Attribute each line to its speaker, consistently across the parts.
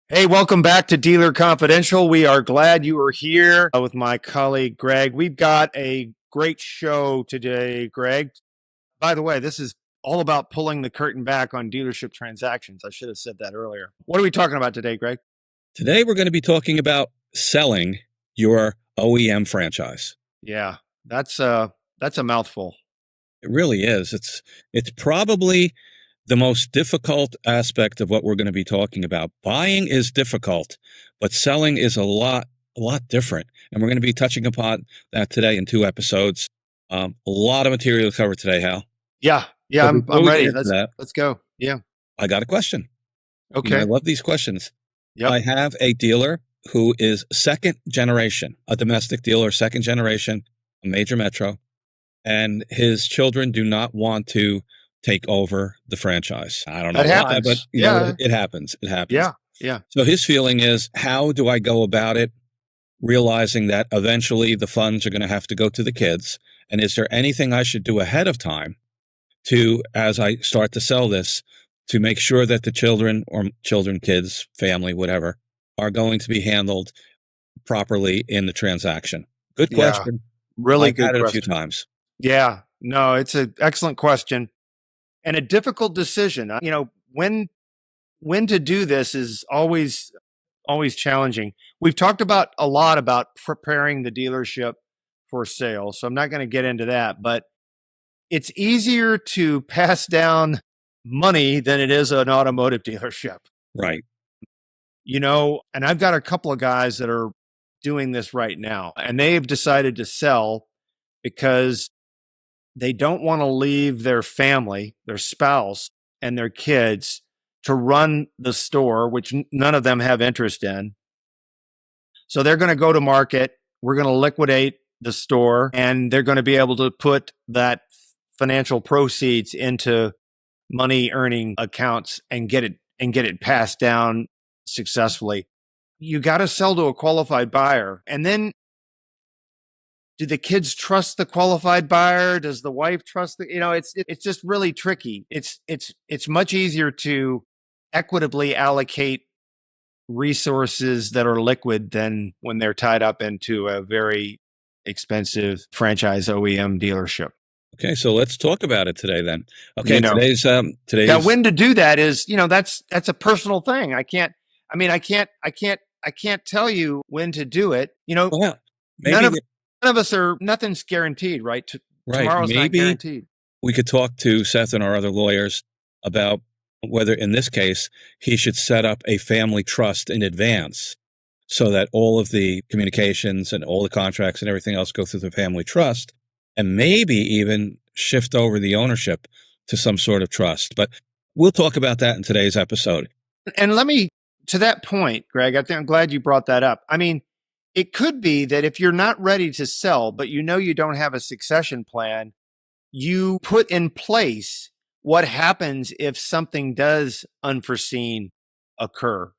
Speaker 1: Hey, welcome back to Dealer Confidential. We are glad you are here with my colleague, Greg. We've got a great show today, Greg. By the way, this is all about pulling the curtain back on dealership transactions. I should have said that earlier. What are we talking about today, Greg?
Speaker 2: Today, we're going to be talking about selling your OEM franchise.
Speaker 1: Yeah, that's a mouthful.
Speaker 2: It really is. It's probably the most difficult aspect of what we're going to be talking about. Buying is difficult, but selling is a lot different. And we're going to be touching upon that today in two episodes. A lot of material to cover today, Hal.
Speaker 1: Yeah,
Speaker 2: So
Speaker 1: I'm
Speaker 2: before we get
Speaker 1: ready.
Speaker 2: into that,
Speaker 1: Let's go. Yeah.
Speaker 2: I got a question. I
Speaker 1: Okay.
Speaker 2: love these questions.
Speaker 1: Yep.
Speaker 2: I have a dealer who is second generation, a domestic dealer, second generation, a major metro, and his children do not want to take over the franchise. I don't know
Speaker 1: That
Speaker 2: why, but
Speaker 1: happens. Yeah.
Speaker 2: it happens. It happens.
Speaker 1: Yeah. Yeah.
Speaker 2: So his feeling is, how do I go about it, realizing that eventually the funds are going to have to go to the kids? And is there anything I should do ahead of time to, as I start to sell this, to make sure that the children or children, kids, family, whatever, are going to be handled properly in the transaction? Good
Speaker 1: Yeah.
Speaker 2: question.
Speaker 1: Really
Speaker 2: I've
Speaker 1: good
Speaker 2: had it a few
Speaker 1: question.
Speaker 2: times.
Speaker 1: Yeah. No, it's an excellent question and a difficult decision. When to do this is always challenging. We've talked about a lot about preparing the dealership for sale, so I'm not going to get into that, but it's easier to pass down money than it is an automotive dealership.
Speaker 2: Right.
Speaker 1: And I've got a couple of guys that are doing this right now, and they've decided to sell because they don't want to leave their family, their spouse, and their kids to run the store, which none of them have interest in. So they're going to go to market. We're going to liquidate the store, and they're going to be able to put that financial proceeds into money earning accounts and get it passed down successfully. You got to sell to a qualified buyer. And then do the kids trust the qualified buyer? Does the wife trust it's just really tricky. It's much easier to equitably allocate resources that are liquid than when they're tied up into a very expensive franchise OEM dealership.
Speaker 2: Okay, so let's talk about it today then. Okay,
Speaker 1: You know, now
Speaker 2: today's
Speaker 1: when to do that is, that's a personal thing. I can't tell you when to do it.
Speaker 2: well,
Speaker 1: None
Speaker 2: maybe
Speaker 1: of none of us are, nothing's guaranteed, right?
Speaker 2: right.
Speaker 1: Tomorrow's not
Speaker 2: Maybe
Speaker 1: guaranteed.
Speaker 2: we could talk to Seth and our other lawyers about whether in this case he should set up a family trust in advance so that all of the communications and all the contracts and everything else go through the family trust, and maybe even shift over the ownership to some sort of trust. But we'll talk about that in today's episode.
Speaker 1: And to that point, Greg, I'm glad you brought that up. I mean, it could be that if you're not ready to sell, but you don't have a succession plan, you put in place what happens if something does unforeseen occur,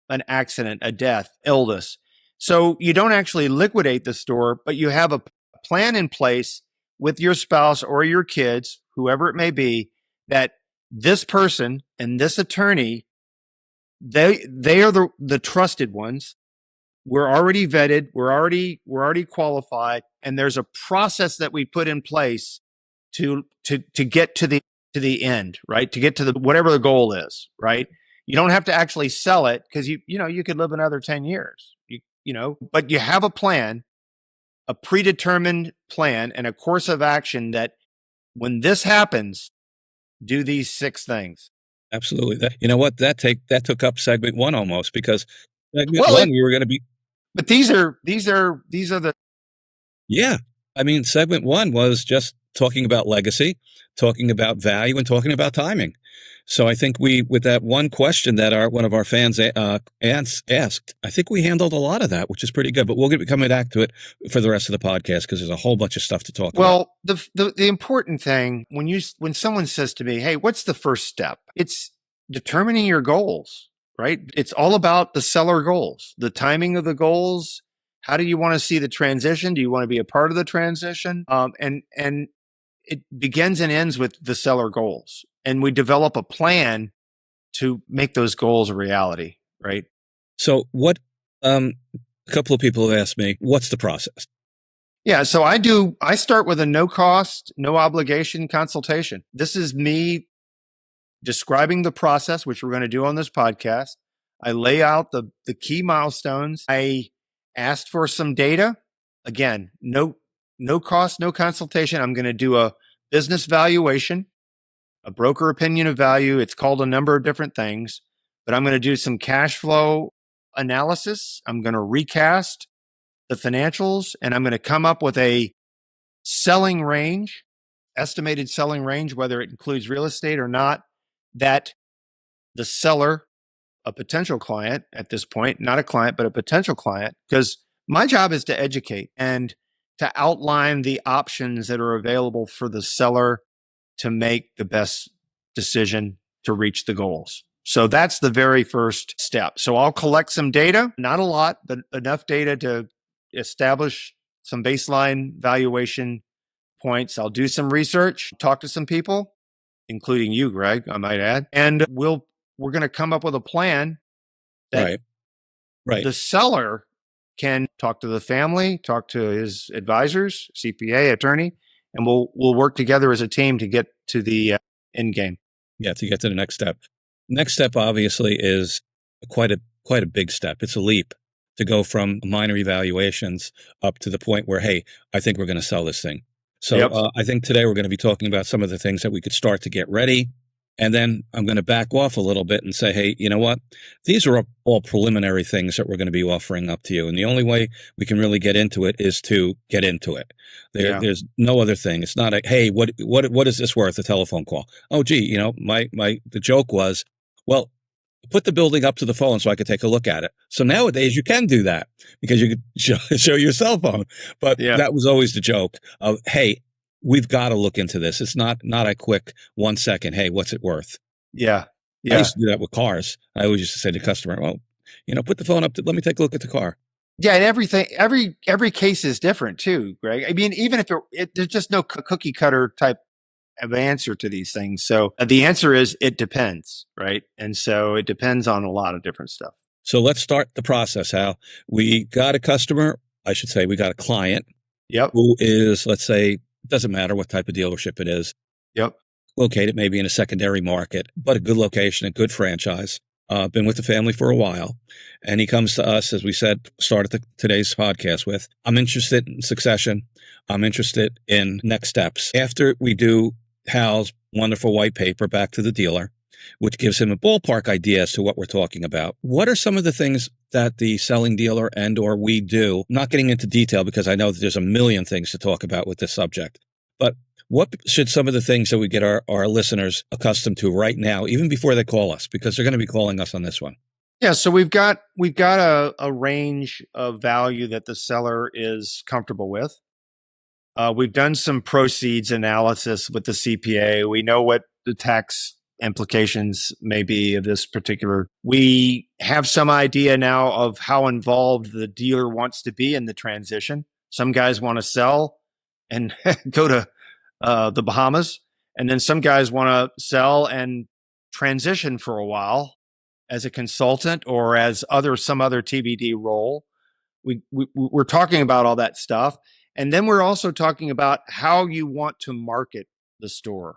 Speaker 1: an accident, a death, illness. So you don't actually liquidate the store, but you have a plan in place with your spouse or your kids, whoever it may be, that this person and this attorney, they are the trusted ones. We're already vetted, we're already qualified, and there's a process that we put in place to get to the end, right? To get to the whatever the goal is, right? You don't have to actually sell it because you could live another 10 years. But you have a plan, a predetermined plan and a course of action that when this happens, do these 6 things.
Speaker 2: Absolutely. You know what? That took up segment one almost, because segment
Speaker 1: Well,
Speaker 2: one we were going to be.
Speaker 1: but these are the
Speaker 2: Yeah. I mean, segment one was just talking about legacy, talking about value, and talking about timing. So I think with that one question that one of our fans asked, I think we handled a lot of that, which is pretty good. But we'll get coming back to it for the rest of the podcast because there's a whole bunch of stuff to talk about.
Speaker 1: Well, the important thing when someone says to me, "Hey, what's the first step?" It's determining your goals, right? It's all about the seller goals, the timing of the goals. How do you want to see the transition? Do you want to be a part of the transition? And it begins and ends with the seller goals, and we develop a plan to make those goals a reality, right?
Speaker 2: So what, a couple of people have asked me, what's the process?
Speaker 1: Yeah, so I start with a no cost, no obligation consultation. This is me describing the process, which we're going to do on this podcast. I lay out the key milestones. I asked for some data. Again, no cost, no consultation. I'm going to do a business valuation, a broker opinion of value. It's called a number of different things, but I'm going to do some cash flow analysis. I'm going to recast the financials, and I'm going to come up with a selling range, estimated selling range, whether it includes real estate or not, that the seller, a potential client at this point, not a client, but a potential client, because my job is to educate and to outline the options that are available for the seller to make the best decision to reach the goals. So that's the very first step. So I'll collect some data, not a lot, but enough data to establish some baseline valuation points. I'll do some research, talk to some people, including you, Greg, I might add, and we're going to come up with a plan that
Speaker 2: Right. Right.
Speaker 1: the seller can talk to the family, talk to his advisors, CPA, attorney, and we'll work together as a team to get to the end game.
Speaker 2: Yeah, to get to the next step. Next step obviously is quite a big step. It's a leap to go from minor evaluations up to the point where, hey, I think we're going to sell this thing. So
Speaker 1: Yep.
Speaker 2: I think today we're going to be talking about some of the things that we could start to get ready. And then I'm going to back off a little bit and say, hey, you know what? These are all preliminary things that we're going to be offering up to you. And the only way we can really get into it is to get into it.
Speaker 1: Yeah.
Speaker 2: There's no other thing. It's not a, hey, what is this worth? A telephone call. Oh, gee, you know, the joke was, well, put the building up to the phone so I could take a look at it. So nowadays you can do that because you could show your cell phone. But
Speaker 1: Yeah.
Speaker 2: that was always the joke of, hey, we've got to look into this. It's not a quick 1 second. Hey, what's it worth?
Speaker 1: Yeah.
Speaker 2: I
Speaker 1: Yeah.
Speaker 2: used to do that with cars. I always used to say to the customer, well, you know, put the phone up. Let me take a look at the car.
Speaker 1: Yeah, and every case is different too, Greg. I mean, even if there's just no cookie cutter type of answer to these things. So the answer is it depends, right? And so it depends on a lot of different stuff.
Speaker 2: So let's start the process, Hal. We got a customer. I should say we got a client
Speaker 1: Yep.
Speaker 2: who is, let's say, doesn't matter what type of dealership it is,
Speaker 1: Yep.
Speaker 2: located maybe in a secondary market, but a good location, a good franchise. Been with the family for a while. And he comes to us, as we said, started today's podcast with, I'm interested in succession. I'm interested in next steps. After we do Hal's wonderful white paper back to the dealer, which gives him a ballpark idea as to what we're talking about. What are some of the things that the selling dealer and or we do? Not getting into detail because I know that there's a million things to talk about with this subject, but what should some of the things that we get our listeners accustomed to right now, even before they call us, because they're going to be calling us on this one?
Speaker 1: Yeah. So we've got a range of value that the seller is comfortable with. We've done some proceeds analysis with the CPA. We know what the tax implications may be of this particular. We have some idea now of how involved the dealer wants to be in the transition. Some guys want to sell and go to the Bahamas, and then some guys want to sell and transition for a while as a consultant or as some other TBD role. We're talking about all that stuff. And then we're also talking about how you want to market the store.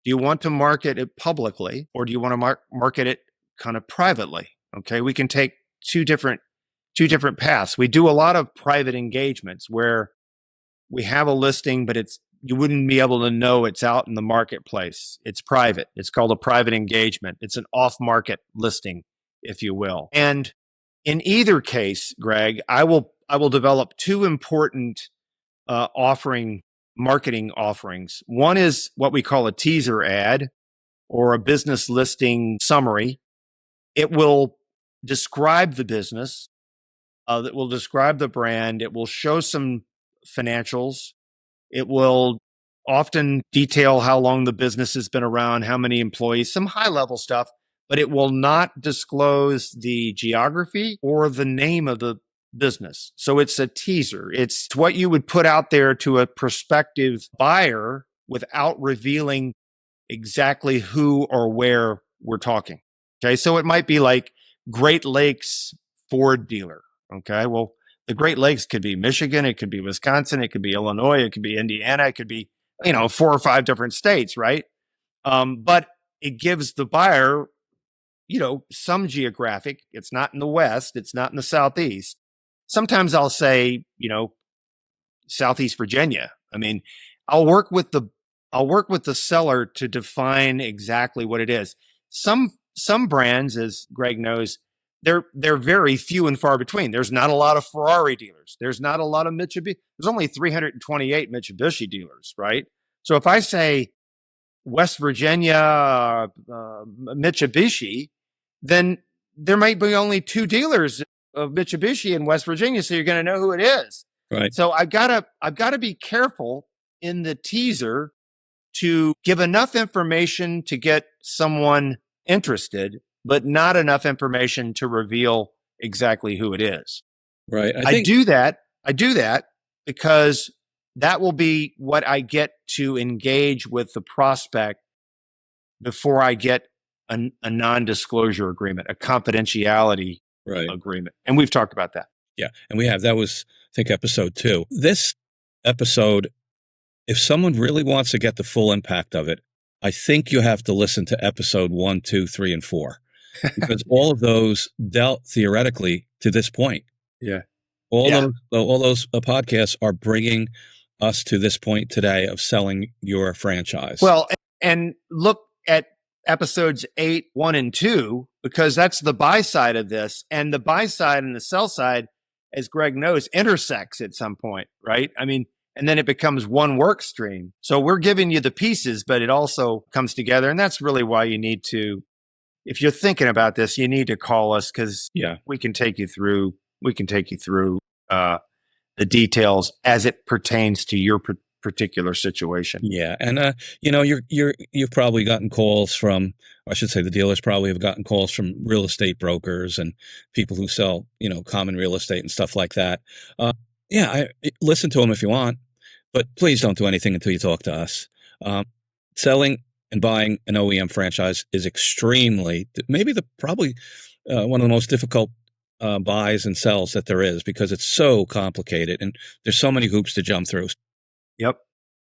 Speaker 1: Do you want to market it publicly or do you want to market it kind of privately? Okay, we can take two different paths. We do a lot of private engagements where we have a listing, but you wouldn't be able to know it's out in the marketplace. It's private. It's called a private engagement. It's an off-market listing, if you will. And in either case, Greg, I will develop two important marketing offerings. One is what we call a teaser ad or a business listing summary. It will describe the business. That will describe the brand. It will show some financials. It will often detail how long the business has been around, how many employees, some high level stuff, but it will not disclose the geography or the name of the business. So it's a teaser. It's what you would put out there to a prospective buyer without revealing exactly who or where we're talking. Okay. So it might be like Great Lakes Ford dealer. Okay. Well, the Great Lakes could be Michigan, it could be Wisconsin, it could be Illinois, it could be Indiana, it could be, 4 or 5 different states, right? But it gives the buyer, some geographic. It's not in the West, it's not in the Southeast. Sometimes I'll say, Southeast Virginia. I mean, I'll work with the seller to define exactly what it is. Some brands, as Greg knows, they're very few and far between. There's not a lot of Ferrari dealers. There's not a lot of Mitsubishi. There's only 328 Mitsubishi dealers, right? So if I say West Virginia Mitsubishi, then there might be only 2 dealers of Mitsubishi in West Virginia, so you're going to know who it is.
Speaker 2: Right.
Speaker 1: So I've got to be careful in the teaser to give enough information to get someone interested, but not enough information to reveal exactly who it is.
Speaker 2: Right.
Speaker 1: I do that because that will be what I get to engage with the prospect before I get a non-disclosure agreement, a confidentiality agreement. And we've talked about that.
Speaker 2: Yeah. And that was, I think, episode 2. This episode, if someone really wants to get the full impact of it, I think you have to listen to episode 1, 2, 3, and 4, because all of those dealt theoretically to this point.
Speaker 1: Yeah.
Speaker 2: All those podcasts are bringing us to this point today of selling your franchise.
Speaker 1: Well, and look at episodes 8, 1, and 2, because that's the buy side of this. And the buy side and the sell side, as Greg knows, intersects at some point, right? I mean, and then it becomes one work stream. So we're giving you the pieces, but it also comes together. And that's really why you need to, if you're thinking about this, you need to call us, because we can take you through the details as it pertains to your particular situation.
Speaker 2: Yeah. And, you've probably gotten calls from, I should say the dealers probably have gotten calls from real estate brokers and people who sell, common real estate and stuff like that. Listen to them if you want, but please don't do anything until you talk to us. Selling and buying an OEM franchise is extremely, maybe probably one of the most difficult buys and sells that there is, because it's so complicated and there's so many hoops to jump through.
Speaker 1: Yep.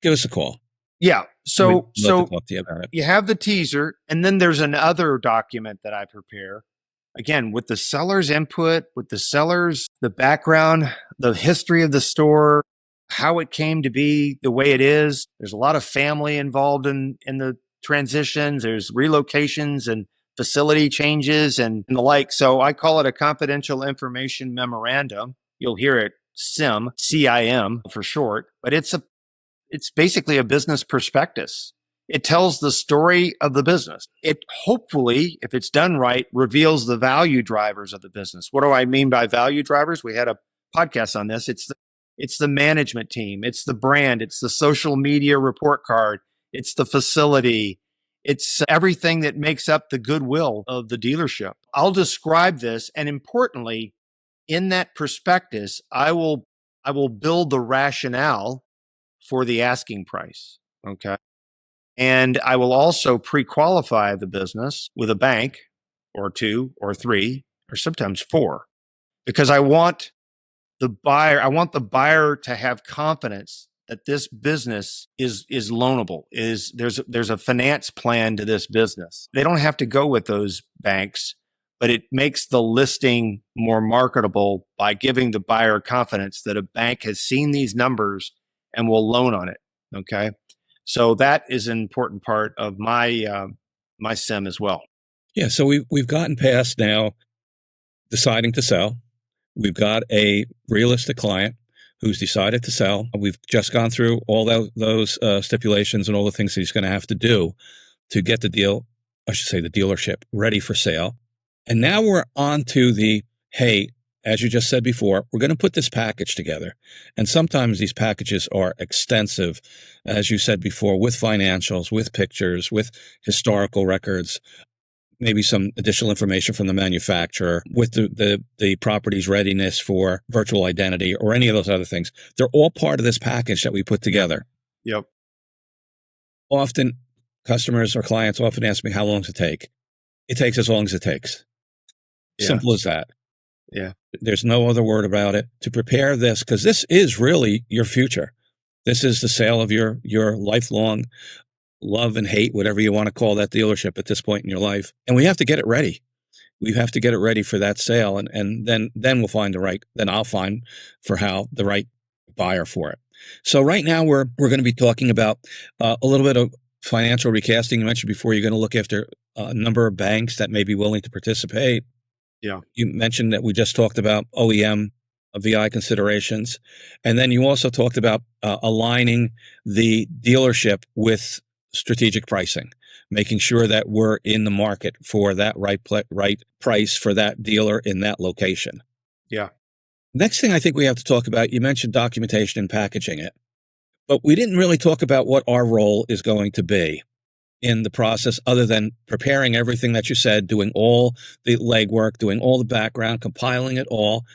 Speaker 2: Give us a call.
Speaker 1: Yeah. So
Speaker 2: talk to you about it.
Speaker 1: You have the teaser, and then there's another document that I prepare, again, with the seller's input, with the background, the history of the store, how it came to be the way it is. There's a lot of family involved in the transitions. There's relocations and facility changes and the like. So I call it a confidential information memorandum. You'll hear it CIM, CIM for short, but it's basically a business prospectus. It tells the story of the business. It hopefully, if it's done right, reveals the value drivers of the business. What do I mean by value drivers? We had a podcast on this. It's the management team. It's the brand. It's the social media report card. It's the facility. It's everything that makes up the goodwill of the dealership. I'll describe this. And importantly, in that prospectus, I will build the rationale for the asking price. Okay. And I will also pre-qualify the business with a bank or 2 or 3 or sometimes 4, because I want the buyer to have confidence that this business is loanable, there's a finance plan to this business. They don't have to go with those banks, but it makes the listing more marketable by giving the buyer confidence that a bank has seen these numbers and will loan on it. Okay. So that is an important part of my CIM as well.
Speaker 2: Yeah. So we've gotten past now deciding to sell. We've got a realistic client who's decided to sell. We've just gone through all those stipulations and all the things that he's going to have to do to get the dealership ready for sale. And now we're on to hey, as you just said before, we're going to put this package together. And sometimes these packages are extensive, as you said before, with financials, with pictures, with historical records, maybe some additional information from the manufacturer, with the property's readiness for virtual identity or any of those other things. They're all part of this package that we put together.
Speaker 1: Yep.
Speaker 2: Often customers or clients often ask me, how long does it take? It takes as long as it takes. Yeah. Simple as that.
Speaker 1: Yeah.
Speaker 2: There's no other word about it. To prepare this, because this is really your future. This is the sale of your lifelong love and hate, whatever you want to call that dealership at this point in your life. And we have to get it ready. We have to get it ready for that sale. And then we'll find then I'll find for Hal the right buyer for it. So right now we're going to be talking about a little bit of financial recasting. You mentioned before you're going to look after a number of banks that may be willing to participate.
Speaker 1: Yeah.
Speaker 2: You mentioned that we just talked about OEM VI considerations. And then you also talked about aligning the dealership with strategic pricing, making sure that we're in the market for that right price for that dealer in that location.
Speaker 1: Yeah.
Speaker 2: Next thing I think we have to talk about, you mentioned documentation and packaging it, but we didn't really talk about what our role is going to be in the process other than preparing everything that you said, doing all the legwork, doing all the background, compiling it all.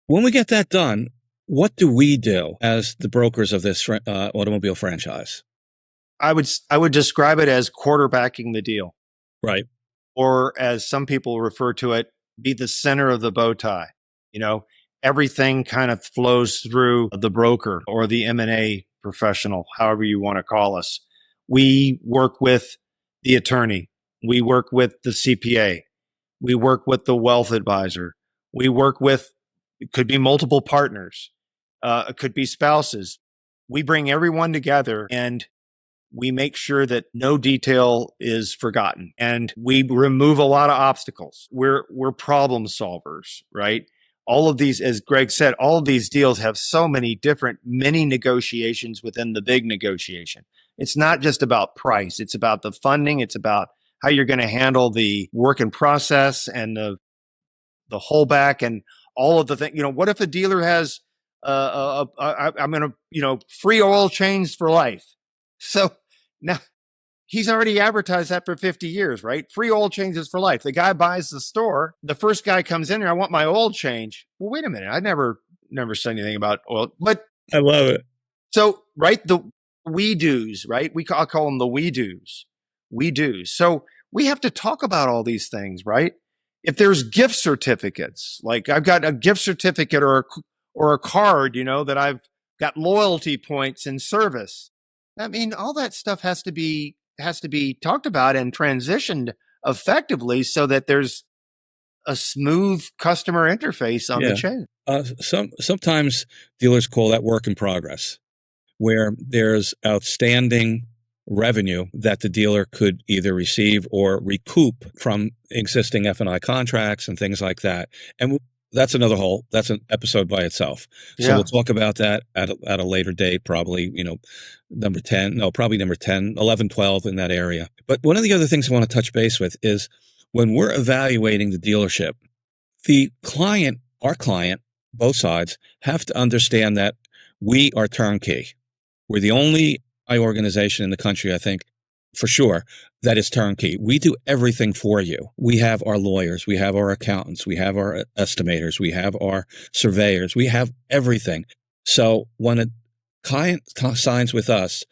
Speaker 2: When we get that done, what do we do as the brokers of this automobile franchise?
Speaker 1: I would describe it as quarterbacking the deal,
Speaker 2: Right.
Speaker 1: or as some people refer to it, be the center of the bow tie. You know, everything kind of flows through the broker or the M&A professional, however you want to call us. We work with the attorney. We work with the CPA. We work with the wealth advisor. We work with, it could be multiple partners. It could be spouses. We bring everyone together and we make sure that no detail is forgotten, and we remove a lot of obstacles. We're problem solvers, right? All of these, as Greg said, all of these deals have so many different mini negotiations within the big negotiation. It's not just about price. It's about the funding. It's about how you're going to handle the work in process and the holdback and all of the things. You know, what if a dealer has I'm going to, free oil change for life? So now he's already advertised that for 50 years, right? Free oil changes for life. The guy buys the store. The first guy comes in here, I want my oil change. Well, wait a minute. I never said anything about oil, but
Speaker 2: I love it.
Speaker 1: so, right, the we do's, right? I'll call them the we do's. We do's. So we have to talk about all these things, right? If there's gift certificates, like I've got a gift certificate or a card, that I've got loyalty points in service. I mean, all that stuff has to be talked about and transitioned effectively so that there's a smooth customer interface on the chain.
Speaker 2: Sometimes dealers call that work in progress, where there's outstanding revenue that the dealer could either receive or recoup from existing F&I contracts and things like that. And that's that's an episode by itself. So we'll talk about that at a later date, probably, number 10, 11, 12 in that area. But one of the other things I want to touch base with is when we're evaluating the dealership, our client, both sides have to understand that we are turnkey. We're the only organization in the country, I think, for sure, that is turnkey. We do everything for you. We have our lawyers, we have our accountants, we have our estimators, we have our surveyors, we have everything. So when a client signs with us,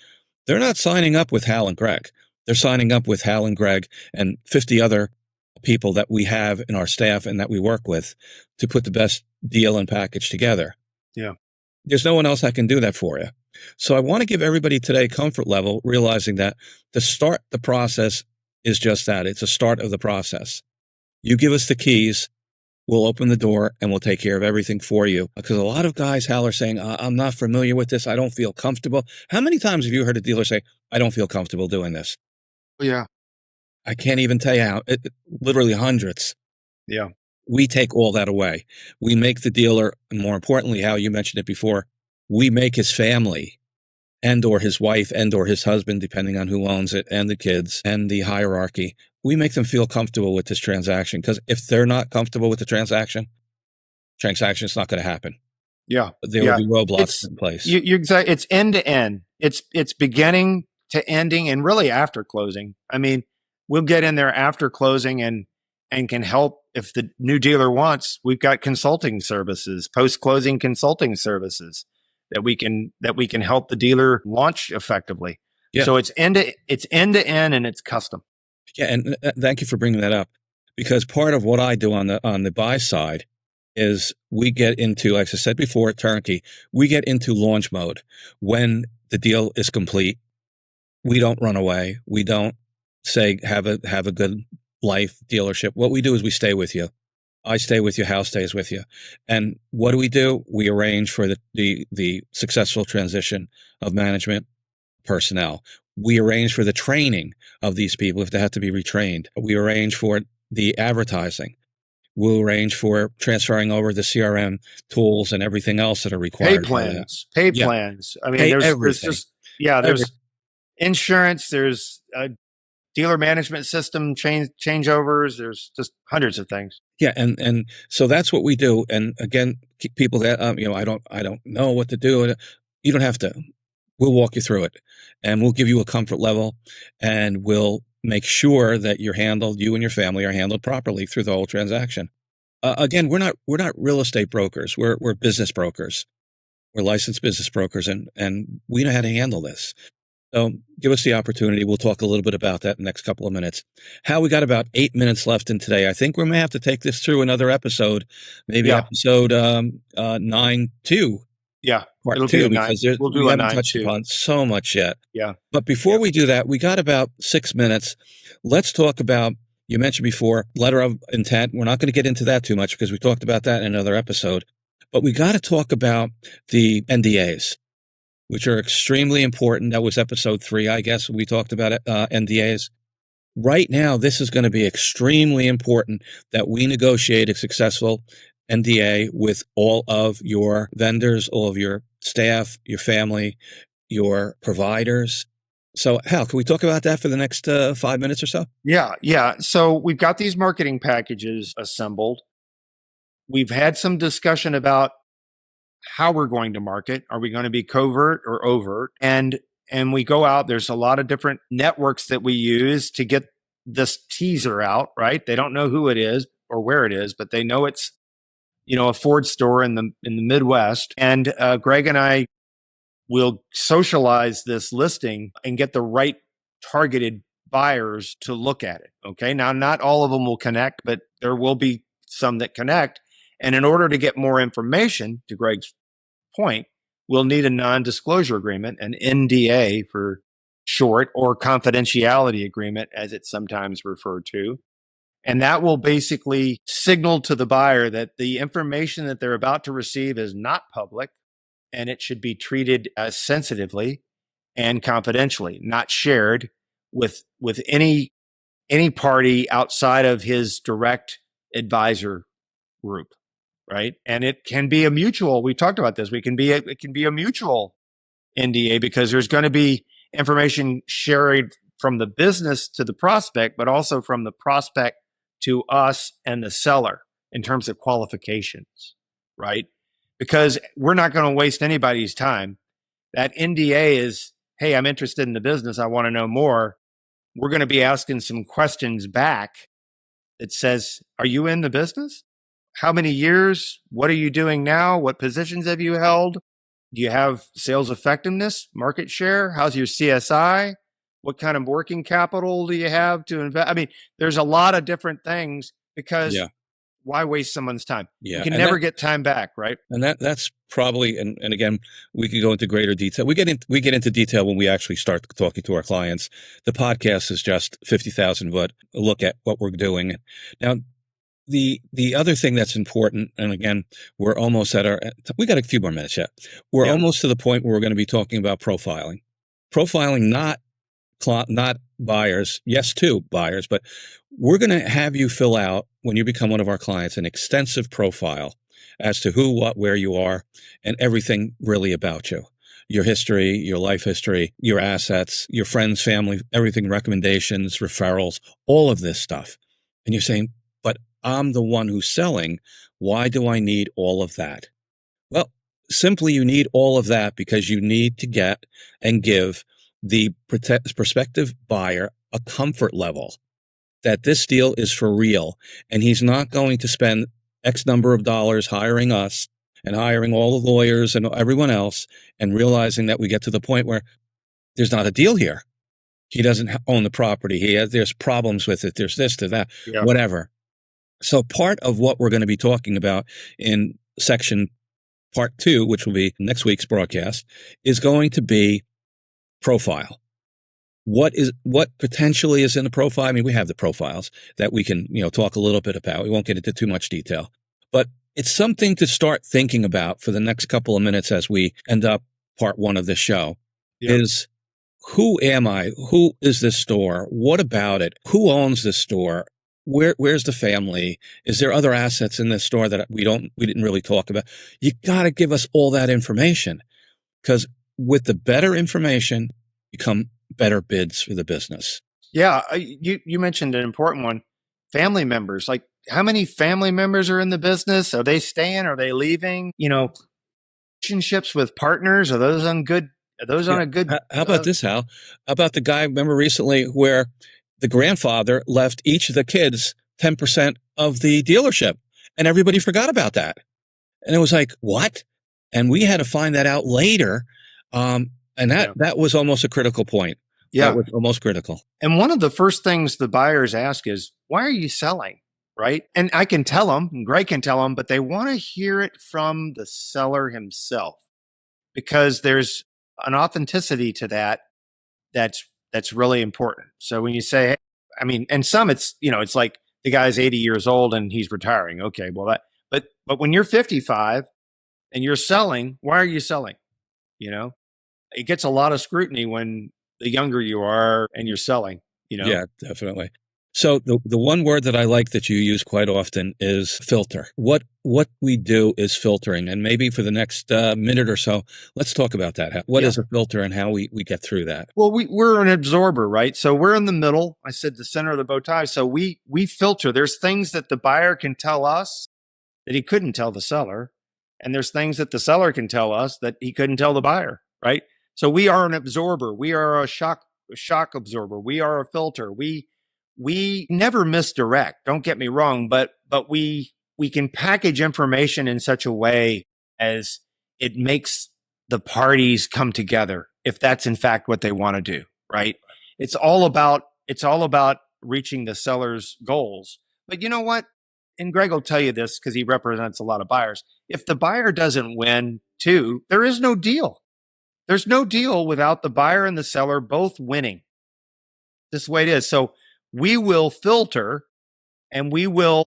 Speaker 2: they're not signing up with Hal and Greg. They're signing up with Hal and Greg and 50 other people that we have in our staff and that we work with to put the best deal and package together.
Speaker 1: Yeah.
Speaker 2: There's no one else that can do that for you. So I want to give everybody today comfort level, realizing that to start the process is just that. It's a start of the process. You give us the keys, we'll open the door and we'll take care of everything for you. Because a lot of guys, Hal, are saying, I'm not familiar with this. I don't feel comfortable. How many times have you heard a dealer say, I don't feel comfortable doing this?
Speaker 1: Yeah.
Speaker 2: I can't even tell you how. Literally hundreds.
Speaker 1: Yeah.
Speaker 2: We take all that away. We make the dealer, and more importantly, Hal, you mentioned it before, we make his family and or his wife and or his husband, depending on who owns it, and the kids and the hierarchy. We make them feel comfortable with this transaction, because if they're not comfortable with the transaction, it's not going to happen.
Speaker 1: Yeah.
Speaker 2: There will be roadblocks in place.
Speaker 1: It's end to end. It's beginning to ending, and really after closing. I mean, we'll get in there after closing and can help if the new dealer wants. We've got consulting services, post-closing consulting services that we can help the dealer launch effectively. Yeah. So it's end to end and it's custom.
Speaker 2: Yeah, and thank you for bringing that up, because part of what I do on the buy side is we get into, like I said before, turnkey. We get into launch mode when the deal is complete. We don't run away. We don't say have a good life dealership. What we do is we stay with you. I stay with you. Hal stays with you. And what do? We arrange for the successful transition of management personnel. We arrange for the training of these people if they have to be retrained. We arrange for the advertising. We'll arrange for transferring over the CRM tools and everything else that are
Speaker 1: Pay
Speaker 2: required by that.
Speaker 1: plans, pay
Speaker 2: Yeah,
Speaker 1: plans. I mean,
Speaker 2: pay
Speaker 1: there's
Speaker 2: everything.
Speaker 1: just, yeah, there's insurance, there's dealer management system changeovers. There's just hundreds of things.
Speaker 2: Yeah, and so that's what we do. And again, people that I don't know what to do. You don't have to. We'll walk you through it, and we'll give you a comfort level, and we'll make sure that you and your family are handled properly through the whole transaction. Again, we're not real estate brokers. We're business brokers. We're licensed business brokers, and we know how to handle this. So give us the opportunity. We'll talk a little bit about that in the next couple of minutes. How we got about 8 minutes left in today. I think we may have to take this through another episode, maybe
Speaker 1: Yeah.
Speaker 2: episode 9-2,
Speaker 1: Yeah.
Speaker 2: part
Speaker 1: It'll be
Speaker 2: 2,
Speaker 1: a 9.
Speaker 2: because
Speaker 1: We'll
Speaker 2: we
Speaker 1: do a
Speaker 2: haven't
Speaker 1: 9
Speaker 2: touched
Speaker 1: too.
Speaker 2: upon so much yet.
Speaker 1: Yeah.
Speaker 2: But before we do that, we got about 6 minutes. Let's talk about, you mentioned before, letter of intent. We're not going to get into that too much because we talked about that in another episode. But we got to talk about the NDAs, which are extremely important. That was episode 3, I guess. We talked about NDAs. Right now, this is going to be extremely important that we negotiate a successful NDA with all of your vendors, all of your staff, your family, your providers. So, Hal, can we talk about that for the next 5 minutes or so?
Speaker 1: Yeah. Yeah. So we've got these marketing packages assembled. We've had some discussion about how we're going to market. Are we going to be covert or overt? And we go out. There's a lot of different networks that we use to get this teaser out, right? They don't know who it is or where it is, but they know it's, a Ford store in the Midwest. And Greg and I will socialize this listing and get the right targeted buyers to look at it. Okay. Now, not all of them will connect, but there will be some that connect. And in order to get more information, to Greg's point, we'll need a non-disclosure agreement, an NDA for short, or confidentiality agreement, as it's sometimes referred to. And that will basically signal to the buyer that the information that they're about to receive is not public, and it should be treated as sensitively and confidentially, not shared with any party outside of his direct advisor group, right? And it can be a mutual. We talked about this. It can be a mutual NDA because there's going to be information shared from the business to the prospect, but also from the prospect to us and the seller in terms of qualifications, right? Because we're not going to waste anybody's time. That NDA is, hey, I'm interested in the business. I want to know more. We're going to be asking some questions back that says, are you in the business? How many years? What are you doing now? What positions have you held? Do you have sales effectiveness, market share? How's your CSI? What kind of working capital do you have to invest? I mean, there's a lot of different things because why waste someone's time?
Speaker 2: Yeah.
Speaker 1: You can never get time back, right?
Speaker 2: And that's probably, and again, we can go into greater detail. We get into detail when we actually start talking to our clients. The podcast is just 50,000 foot look at what we're doing. Now, the other thing that's important, and again, we're almost we got a few more minutes yet. We're almost to the point where we're going to be talking about profiling. Profiling, not buyers. Yes, to buyers, but we're going to have you fill out, when you become one of our clients, an extensive profile as to who, what, where you are, and everything really about you. Your history, your life history, your assets, your friends, family, everything, recommendations, referrals, all of this stuff. And you're saying, but I'm the one who's selling. Why do I need all of that? Well, simply you need all of that because you need to get and give the prospective buyer a comfort level that this deal is for real, and he's not going to spend X number of dollars hiring us and hiring all the lawyers and everyone else and realizing that we get to the point where there's not a deal here. He doesn't own the property. There's problems with it. There's this to that, whatever. So part of what we're going to be talking about in section part 2, which will be next week's broadcast, is going to be profile. What potentially is in the profile? I mean, we have the profiles that we can, talk a little bit about. We won't get into too much detail, but it's something to start thinking about for the next couple of minutes as we end up part 1 of this show.
Speaker 1: Yep.
Speaker 2: Is who am I? Who is this store? What about it? Who owns this store? Where's the family? Is there other assets in this store that we didn't really talk about? You got to give us all that information, because with the better information, you come better bids for the business.
Speaker 1: Yeah. You mentioned an important one. Family members. Like, how many family members are in the business? Are they staying? Are they leaving? Relationships with partners. Are those on good? Are those on a good?
Speaker 2: How about this, Hal? How about the guy, remember recently, where the grandfather left each of the kids 10% of the dealership, and everybody forgot about that. And it was like, what? And we had to find that out later. And that was almost a critical point.
Speaker 1: Yeah.
Speaker 2: That was almost critical.
Speaker 1: And one of the first things the buyers ask is, why are you selling? Right. And I can tell them, and Greg can tell them, but they want to hear it from the seller himself, because there's an authenticity to that that's really important. So when you say, I mean, and some it's like the guy's 80 years old and he's retiring. Okay, well but when you're 55 and you're selling, why are you selling? It gets a lot of scrutiny when the younger you are and you're selling.
Speaker 2: Yeah, definitely. So the one word that I like that you use quite often is filter. What we do is filtering. And maybe for the next minute or so, let's talk about that. What is a filter and how we get through that?
Speaker 1: Well, we're an absorber, right? So we're in the middle. I said the center of the bow tie. So we filter. There's things that the buyer can tell us that he couldn't tell the seller. And there's things that the seller can tell us that he couldn't tell the buyer, right? So we are an absorber. We are a shock absorber. We are a filter. We never misdirect. Don't get me wrong, but we can package information in such a way as it makes the parties come together, if that's in fact what they want to do, right? It's all about reaching the seller's goals. But you know what? And Greg will tell you this because he represents a lot of buyers. If the buyer doesn't win too, there is no deal. There's no deal without the buyer and the seller both winning. This is the way it is. So we will filter and we will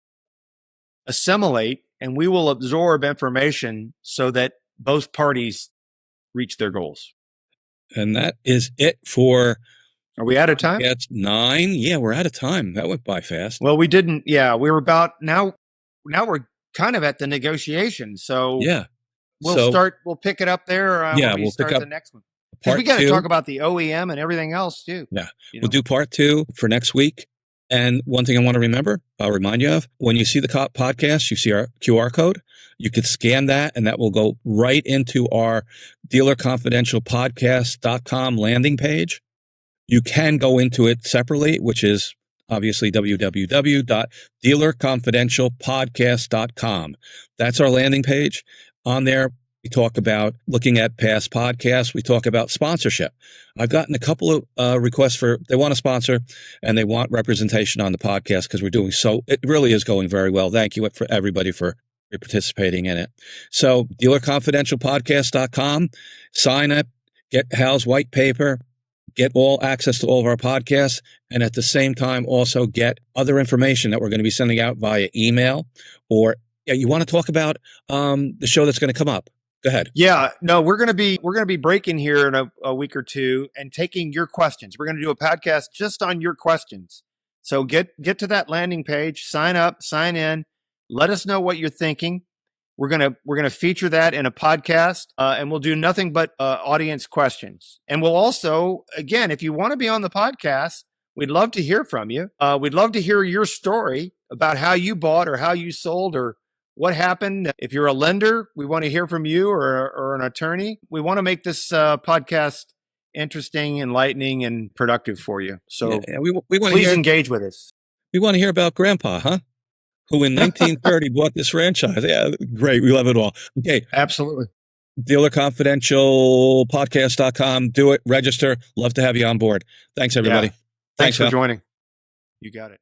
Speaker 1: assimilate and we will absorb information so that both parties reach their goals.
Speaker 2: And that is it for...
Speaker 1: Are we out of time?
Speaker 2: Yeah, it's 9. Yeah, we're out of time. That went by fast.
Speaker 1: Well, we didn't. Yeah, we were about now we're kind of at the negotiation. So
Speaker 2: yeah,
Speaker 1: we'll pick it up there.
Speaker 2: We'll
Speaker 1: start
Speaker 2: pick up
Speaker 1: the next one. Because we got to talk about the OEM and everything else too.
Speaker 2: Yeah, we'll do part 2 for next week. And one thing I want to I'll remind you of, when you see the podcast, you see our QR code. You could scan that and that will go right into our dealerconfidentialpodcast.com landing page. You can go into it separately, which is obviously www.dealerconfidentialpodcast.com. That's our landing page. On there, we talk about looking at past podcasts. We talk about sponsorship. I've gotten a couple of requests they want to sponsor and they want representation on the podcast because we're doing so. It really is going very well. Thank you for everybody for participating in it. So dealerconfidentialpodcast.com, sign up, get Hal's white paper, get all access to all of our podcasts, and at the same time also get other information that we're going to be sending out via email. Or you want to talk about the show that's going to come up? Go ahead.
Speaker 1: Yeah, no, we're going to be breaking here in a week or two and taking your questions. We're going to do a podcast just on your questions. So get to that landing page, sign up, sign in, let us know what you're thinking. We're gonna feature that in a podcast, and we'll do nothing but audience questions. And we'll also, again, if you want to be on the podcast, we'd love to hear from you. We'd love to hear your story about how you bought or how you sold or what happened. If you're a lender, we want to hear from you or an attorney. We want to make this podcast interesting, enlightening, and productive for you. So
Speaker 2: we want
Speaker 1: please engage with us.
Speaker 2: We want to hear about Grandpa, huh? Who in 1930 bought this franchise. Yeah, great. We love it all. Okay.
Speaker 1: Absolutely.
Speaker 2: DealerConfidentialPodcast.com. Do it. Register. Love to have you on board. Thanks, everybody.
Speaker 1: Yeah. Thanks for joining. You got it.